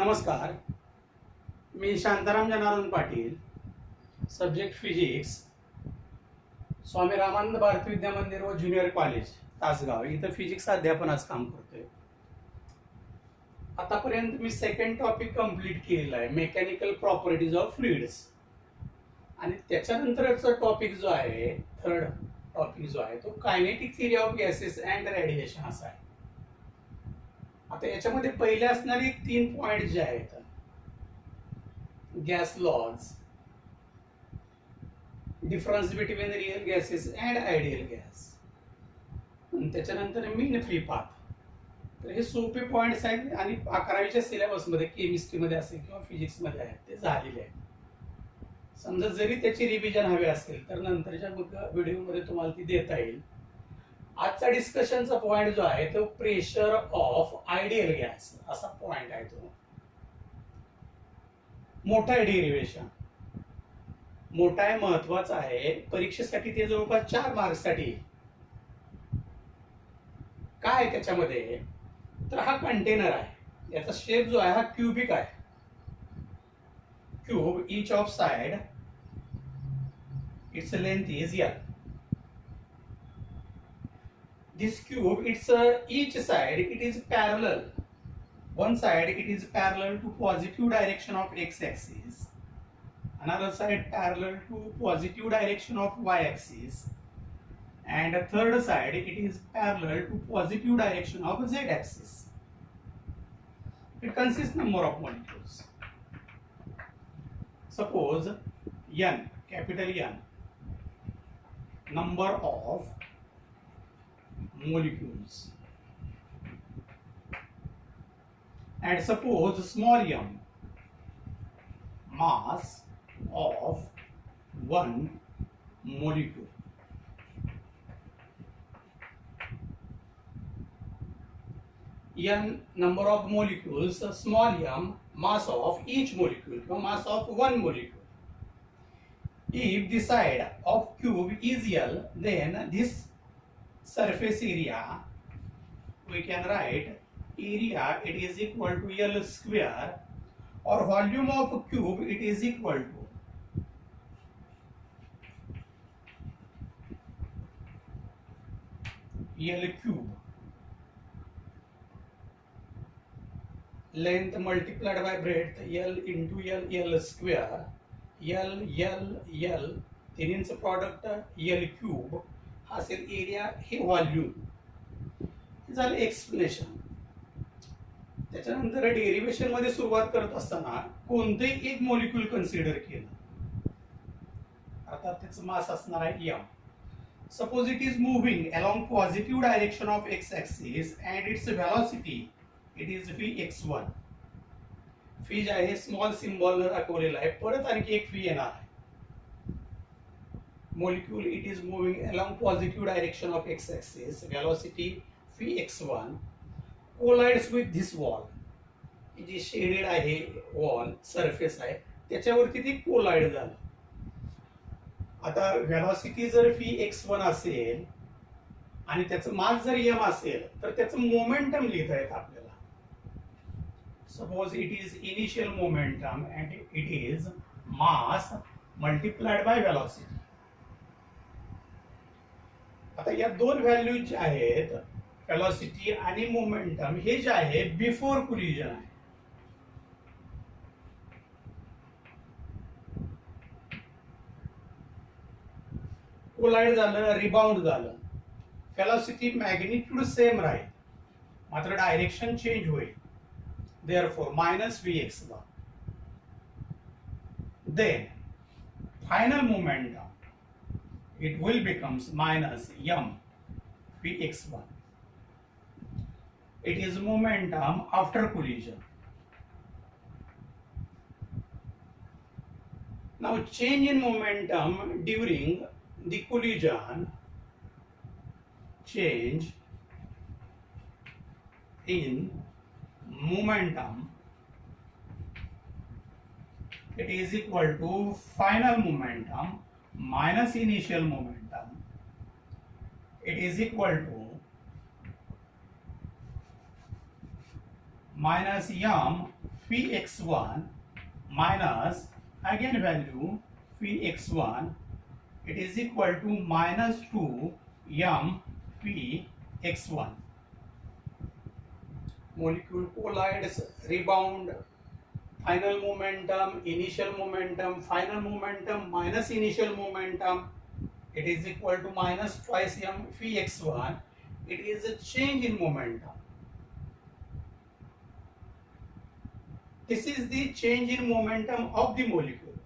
नमस्कार, मी Shantaram Janardan Patil, subject physics, Swami Ramanand Bharti विद्या मंदिर व ज्युनियर कॉलेज तासगाव इथं फिजिक्स अध्यापनाचं काम करतोय. आतापर्यंत मी सेकंड टॉपिक कंप्लीट केलेला आहे, मेकॅनिकल प्रॉपर्टीज ऑफ फ्लुइड्स. आणि त्याच्यानंतरचा टॉपिक जो आहे, थर्ड टॉपिक जो आहे तो kinetic theory of gases and radiation असा आहे. आता याच्यामध्ये पहिले असणारे 3 पॉइंट जे आहेत, gas laws, difference between real gases and ideal gas, त्याच्यानंतर मीन फ्री पाथ. तर हे सोपे पॉइंट्स आहेत आणि 11वीच्या सिलेबसमध्ये केमिस्ट्रीमध्ये असेल किंवा फिजिक्समध्ये आहेत ते झालेले आहेत. समजा जरी त्याची रिव्हिजन हवी असेल तर नंतरच्या व्हिडिओमध्ये तुम्हाला ती देता येईल. आजचा डिस्कशनचा पॉइंट जो आहे तो प्रेशर ऑफ आयडियल गॅस असा पॉइंट आहे. तो मोठा आहे, डेरिव्हेशन मोठा आहे, महत्वाचा आहे. परीक्षेसाठी ते जवळपास 4 मार्क्ससाठी. काय त्याच्यामध्ये, तर हा कंटेनर आहे, याचा शेप जो आहे हा क्यूबिक आहे. Cube, each of side its length is L. This cube, it's each side it is parallel. One side it is parallel to positive direction of x-axis, another side parallel to positive direction of y-axis, and a third side it is parallel to positive direction of z-axis. It consists number of molecules. Suppose N, capital N, number of molecules, and suppose small m, mass of one molecule. N number of molecules, small m, mass of each molecule, or mass of one molecule. If the side of cube is L, then this surface area we can write area it is equal to L square, or volume of cube it is equal to L cube. Length multiplied by breadth L into L square, L तिन्हींचं product L cube हा असेल area, हे volume. झालं explanation. त्याच्यानंतर derivation मध्ये सुरुवात करत असताना कोणतेही एक मॉलिक्यूल कन्सिडर केलं, अर्थात त्याचं मास असणार आहे m. Suppose it is moving along positive direction of x axis and it's velocity it is v(x1). Fee जे आहे स्मॉल सिम्बॉल दाखवलेला आहे. परत आणखी एक फी येणार आहे. Molecule it is moving along positive direction of x-axis, velocity v(x1), collides with this wall. जी शेडेड आहे वॉल, सरफेस आहे, त्याच्यावरती ती कोलाइड झालं. आता व्हेलॉसिटी जर v(x1) असेल आणि त्याचं मास जर m असेल तर त्याचं मोमेंटम लिहिता येतं आपल्याला. Suppose it is initial momentum and it is mass multiplied by velocity. आता या दोन व्हॅल्यू जे आहेत, व्हेलॉसिटी आणि मोमेंटम, हे जे आहे बिफोर कोलिजन आहे. कोलाइड झालं, रिबाउंड झालं, व्हेलॉसिटी मॅग्निट्यूड सेम राहील, मात्र डायरेक्शन चेंज होईल. Therefore minus v(x1). Then final momentum it will becomes minus m v(x1). It is momentum after collision. Now change in momentum during the collision, change in momentum it is equal to final momentum minus initial momentum. It is equal to minus m phi x1 minus again value phi x1, it is equal to minus 2 m phi x1. Molecule collides, rebound, final momentum, initial momentum, final momentum minus initial momentum, it is equal to minus twice m phi x1. It is a change in momentum. This is the change in momentum of the molecule.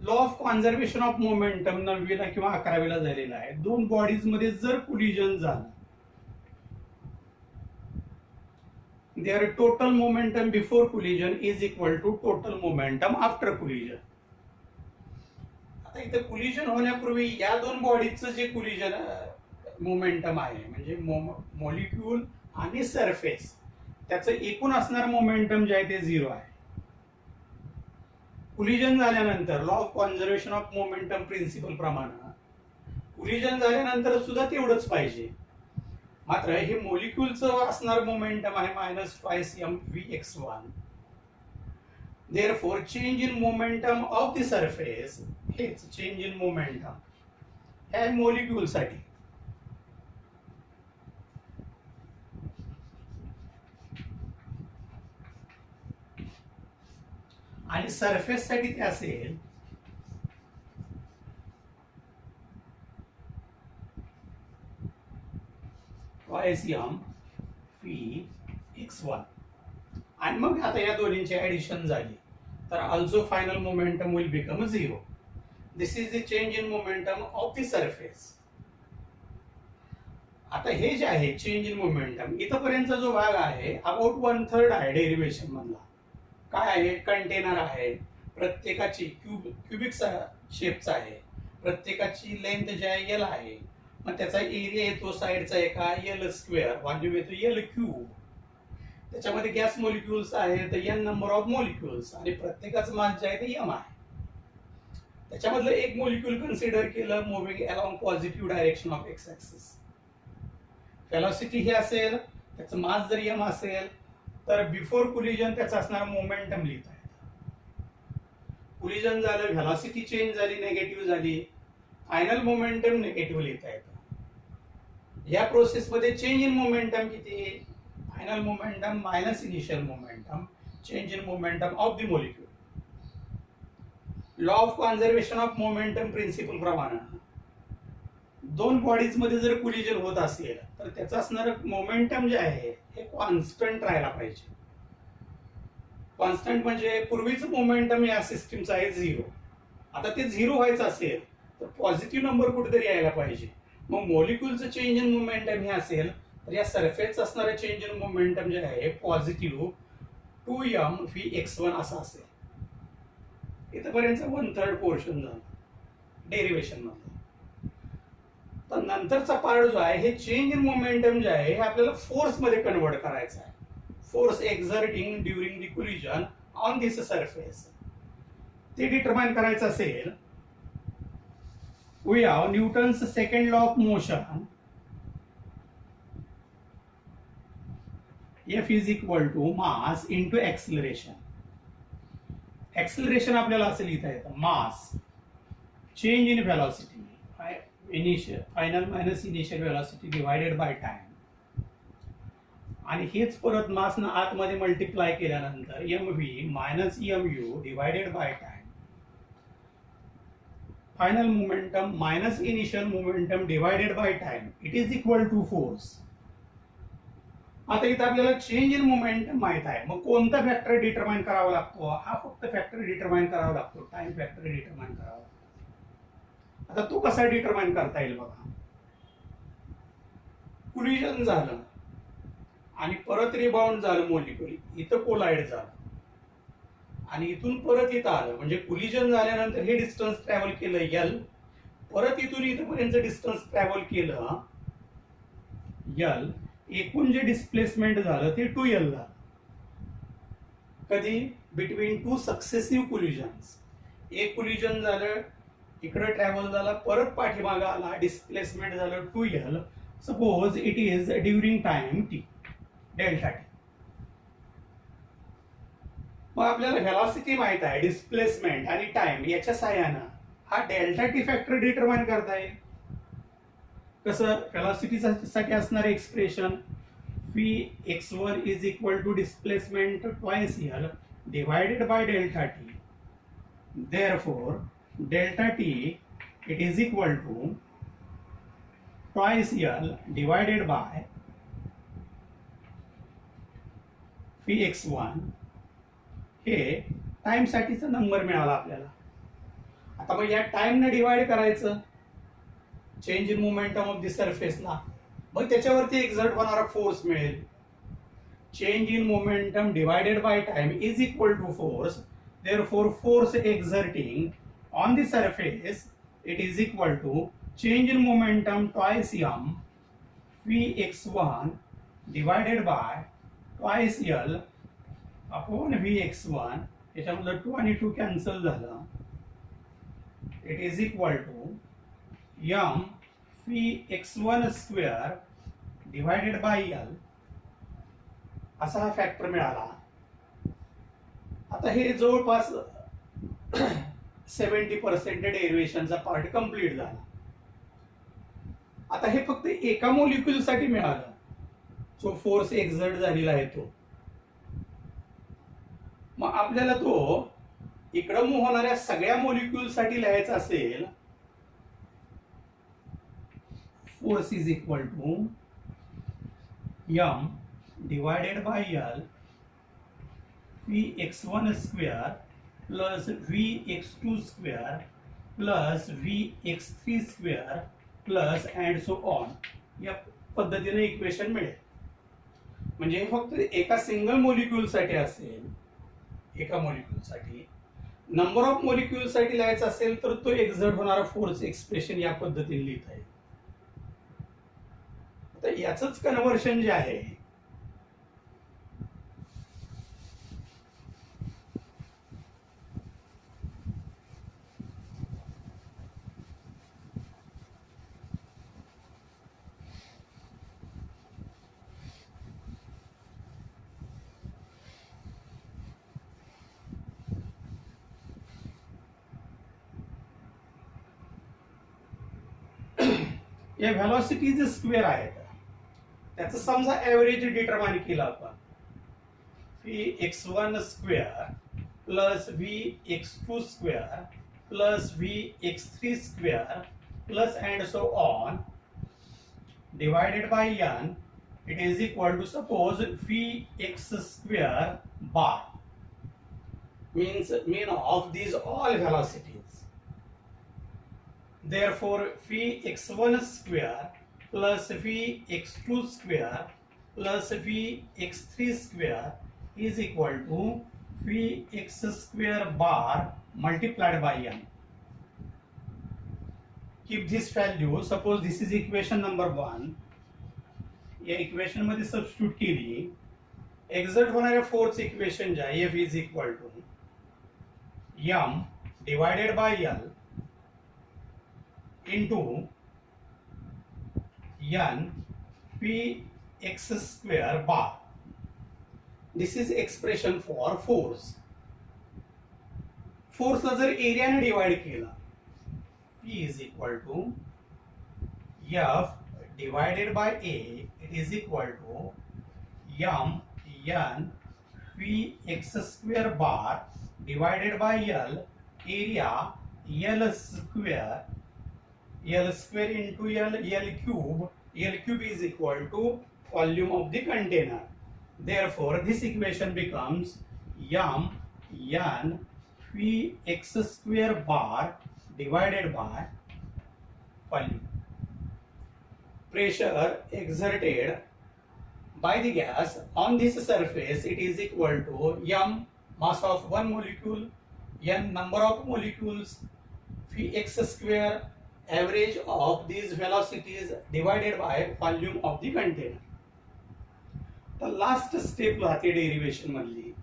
Law of conservation of momentum 9वीला किंवा 11वीला झालेला आहे. दोन bodies मध्ये जर collision झालं, their total momentum before collision is equal to total momentum after collision. आता इथे कोलिजन होण्यापूर्वी या दोन बॉडीजचं जे कोलिजन मोमेंटम आहे म्हणजे मॉलिक्यूल आणि सरफेस, त्याचं एकूण असणार मोमेंटम जे आहे ते 0 आहे. कोलिजन झाल्यानंतर law of conservation of momentum principle प्रमाणे कोलिजन झाल्यानंतर सुद्धा तेवढंच पाहिजे. मात्र हे मॉलिक्यूलचं असणार मोमेंटम आहे minus twice M V x1. Therefore, change in momentum of the surface, हेच change in momentum ह्या मॉलिक्यूल साठी आणि सरफेस साठी ते असेल ट्वाइस एम व्ही x1. आणि मग आता या दोन्हींची ऍडिशन झाली तर also final momentum will become 0. This is the change in momentum of the surface. आता हे जे आहे चेंज इन मोमेंटम, इथपर्यंतचा जो भाग आहे अबाउट 1/3 आहे डेरिव्हेशन मधला. काय आहे? कंटेनर आहे, प्रत्येकाची क्यूबिक शेपचा आहे, प्रत्येकाची लेंथ जी आहे एल आहे, मग त्याचा एरिया येतो साइडचा एका एल स्क्वेअर, व्हॉल्यूम येतो एल क्यूब. त्याच्यामध्ये गॅस मॉलिक्युल्स आहेत एन नंबर ऑफ मॉलिक्युल्स आणि प्रत्येकाचं मास जे आहे ते एम आहे. त्याच्यामधलं एक मॉलिक्यूल कन्सिडर केलं moving along positive direction of x axis. Velocity हे असेल, त्याचं मास जर एम असेल तर बिफोर कोलिजन त्याचा असणारा मोमेंटम लिहिता येतं. कोलिजन झालं, व्हेलॉसिटी चेंज झाली, निगेटिव्ह झाली, फायनल मोमेंटम निगेटिव्ह लिहिता येतं. या प्रोसेसमध्ये चेंज इन मोमेंटम किती? Final momentum minus initial momentum, change in momentum of the molecule. Law of conservation of momentum principle प्रमाणे दोन बॉडीज मध्ये जर कोलिजन होत असेल तर त्याचं असणारं मोमेंटम जे आहे हे कॉन्स्टंट राहायला पाहिजे. कॉन्स्टंट म्हणजे पूर्वीचं मोमेंटम या सिस्टीमचं आहे 0. आता ते 0 व्हायचं असेल तर पॉझिटिव्ह नंबर कुठेतरी यायला पाहिजे. मग मॉलिक्यूलचं चेंज इन मोमेंटम हे असेल तर या सरफेसचं असणारं चेंज इन मोमेंटम जे आहे पॉझिटिव्ह 2m व्ही x1 असं असेल. इथपर्यंत 1/3 पोर्शन झालं डेरिव्हेशन मध्ये. तर नंतरचा पार्ट जो आहे हे चेंज इन मोमेंटम जे आहे हे आपल्याला फोर्स मध्ये कन्वर्ट करायचं आहे. Force exerting during the collision on this surface ते डिटरमाइन करायचं असेल, we have Newton's second law of motion. F is equal to mass into acceleration. Acceleration आपल्याला असं लिहिता येतं mass change in velocity initial final minus initial velocity divided by time. आणि हेच परत मास न आतमध्ये मल्टिप्लाय केल्यानंतर M V minus M U divided by time. Final momentum minus initial momentum divided by time it is equal to force. आता इथं आपल्याला change in momentum माहित आहे, मग कोणता फॅक्टर डिटरमाइन करावा लागतो? हा फक्त फॅक्टर डिटरमाइन करावा लागतो, टाइम फॅक्टर डिटरमाइन करावा लागतो. आता तो कसा डिटरमाइन करता येईल बघा. कोलिजन झालं आणि परत रिबाउंड झालं, मॉलिक्यूल इथं कोलाइड झालं आणि इथून परत इथं आलं, म्हणजे कोलिजन झाल्यानंतर हे डिस्टन्स ट्रॅव्हल केलं एल, परत इथून इथपर्यंत डिस्टन्स ट्रॅव्हल केलं एल. एकूण जे डिस्प्लेसमेंट झालं ते 2l झालं. कधी? Between two successive collisions. एक कोलिजन झालं, इकडे ट्रॅव्हल झाला, परत पाठीमागा आला, डिस्प्लेसमेंट झालं 2l. Suppose it is during time t, delta T. मग आपल्याला व्हेलॉसिटी माहित आहे, डिस्प्लेसमेंट आणि टाइम याच्या साह्यानं हा डेल्टा टी फॅक्टर डिटरमाइन करता येईल. कसं? व्हेलॉसिटीसाठी असणारे expression phi x1 is equal to displacement twice L divided by delta T. Therefore, delta t it is equal to twice L divided by phi x1. हे time साठीचा number मिळाला आपल्याला. आता मग या टाइम ने डिवाइड करायचं change in momentum of the सरफेसला, मग त्याच्यावरती एक्झर्ट होणारा फोर्स मिळेल. Change in momentum divided by time is equal to force. Therefore, force exerting on the surface it is equal to change in momentum twice m phi x1 divided by twice L upon v x1. याच्यामधलं 2 आणि 2 cancel झालं. It is equal to m phi x1 square divided by L. असा हा factor मिळाला. आता हे जवळपास 70% डेरिव्हेशनचा part complete झाला. आता हे फक्त एका मोलिक्युल साठी मिळालं जो फोर्स एक्झर्ट झालेला आहे तो. मग आपल्याला तो इकडं मूव्ह होणाऱ्या सगळ्या मोलिक्युल साठी लिहायचा असेल. Force is equal to m divided by L phi x1 square plus v x2 square plus v x3 square plus and so on. या पद्धतीने इक्वेशन मिळेल. म्हणजे हे फक्त एका सिंगल मोलिक्युल साठी असेल. एका मोलिक्युल साठी नंबर ऑफ मोलिक्युल साठी लिहायचा असेल तर तो एक्झर्ट होणारा फोर्स एक्सप्रेशन या पद्धतीने लिहिता येईल. आता याचंच कन्व्हर्शन जे आहे या व्हेलॉसिटीज स्क्वेअर आहेत. त्याचं समजा ऍव्हरेज डिटरमाइन केलं आपण. phi x1 square plus v x2 square plus v x3 square plus and so on divided by n. It is equal to suppose phi x square bar mean of these all velocities. Therefore, phi x1 square plus phi x2 square plus phi x3 square is equal to phi x square bar multiplied by n. Keep this value. Suppose this is equation number 1. या equation मध्ये substitute केली. Exert होणाऱ्या force equation ज्या F is equal to m divided by L into n p x square bar. This is expression for force. फोर्सला जर एरियाने divide केला P is equal to F divided by A. It is equal to m n p x square bar divided by L. Area L square into L cube. L cube is equal to volume of the container. Therefore, this equation becomes m n phi x square bar divided by volume. Pressure exerted by the gas on this surface, it is equal to m mass of one molecule, n number of molecules, phi x square average of these velocities divided by volume of the container. The last step राहते derivation मधली